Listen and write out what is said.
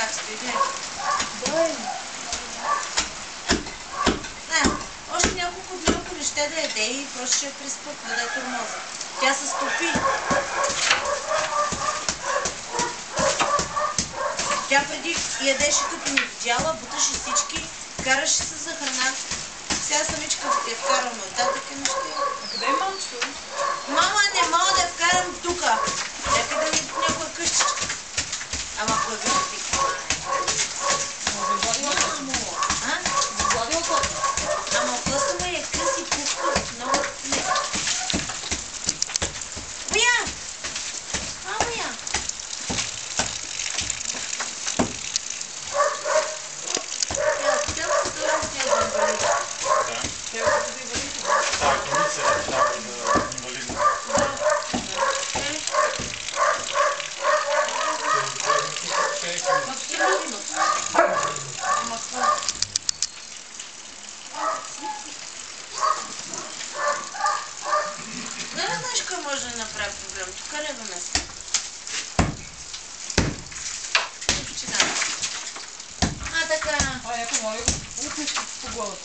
операцията, иде. Дай. Още няколко дни, ако не ще да яде и просто ще приспъква, да е тормоза. Тя се стопи. Тя преди ядеше като ни видяла, буташе всички, караше се за храна. Сега самичка я вкарваме оттатък и не ще. А къде е мамчето? Мама, не мога да я вкарам тука. Някъде ми някоя къщичка. Ама кой вижда ти? Загладила кота. Ама коста му е къс и пухка. Много не. Моя! Моя! Тя се дължи с нея да бъде. Те го да инвалидите. Да, комисия дава за инвалидност. Абсолютно. Ама какво? Не знаеш кой може да направи проблем. Тук леваме се. Така. Ай, някой моля го. Утнеш по главата.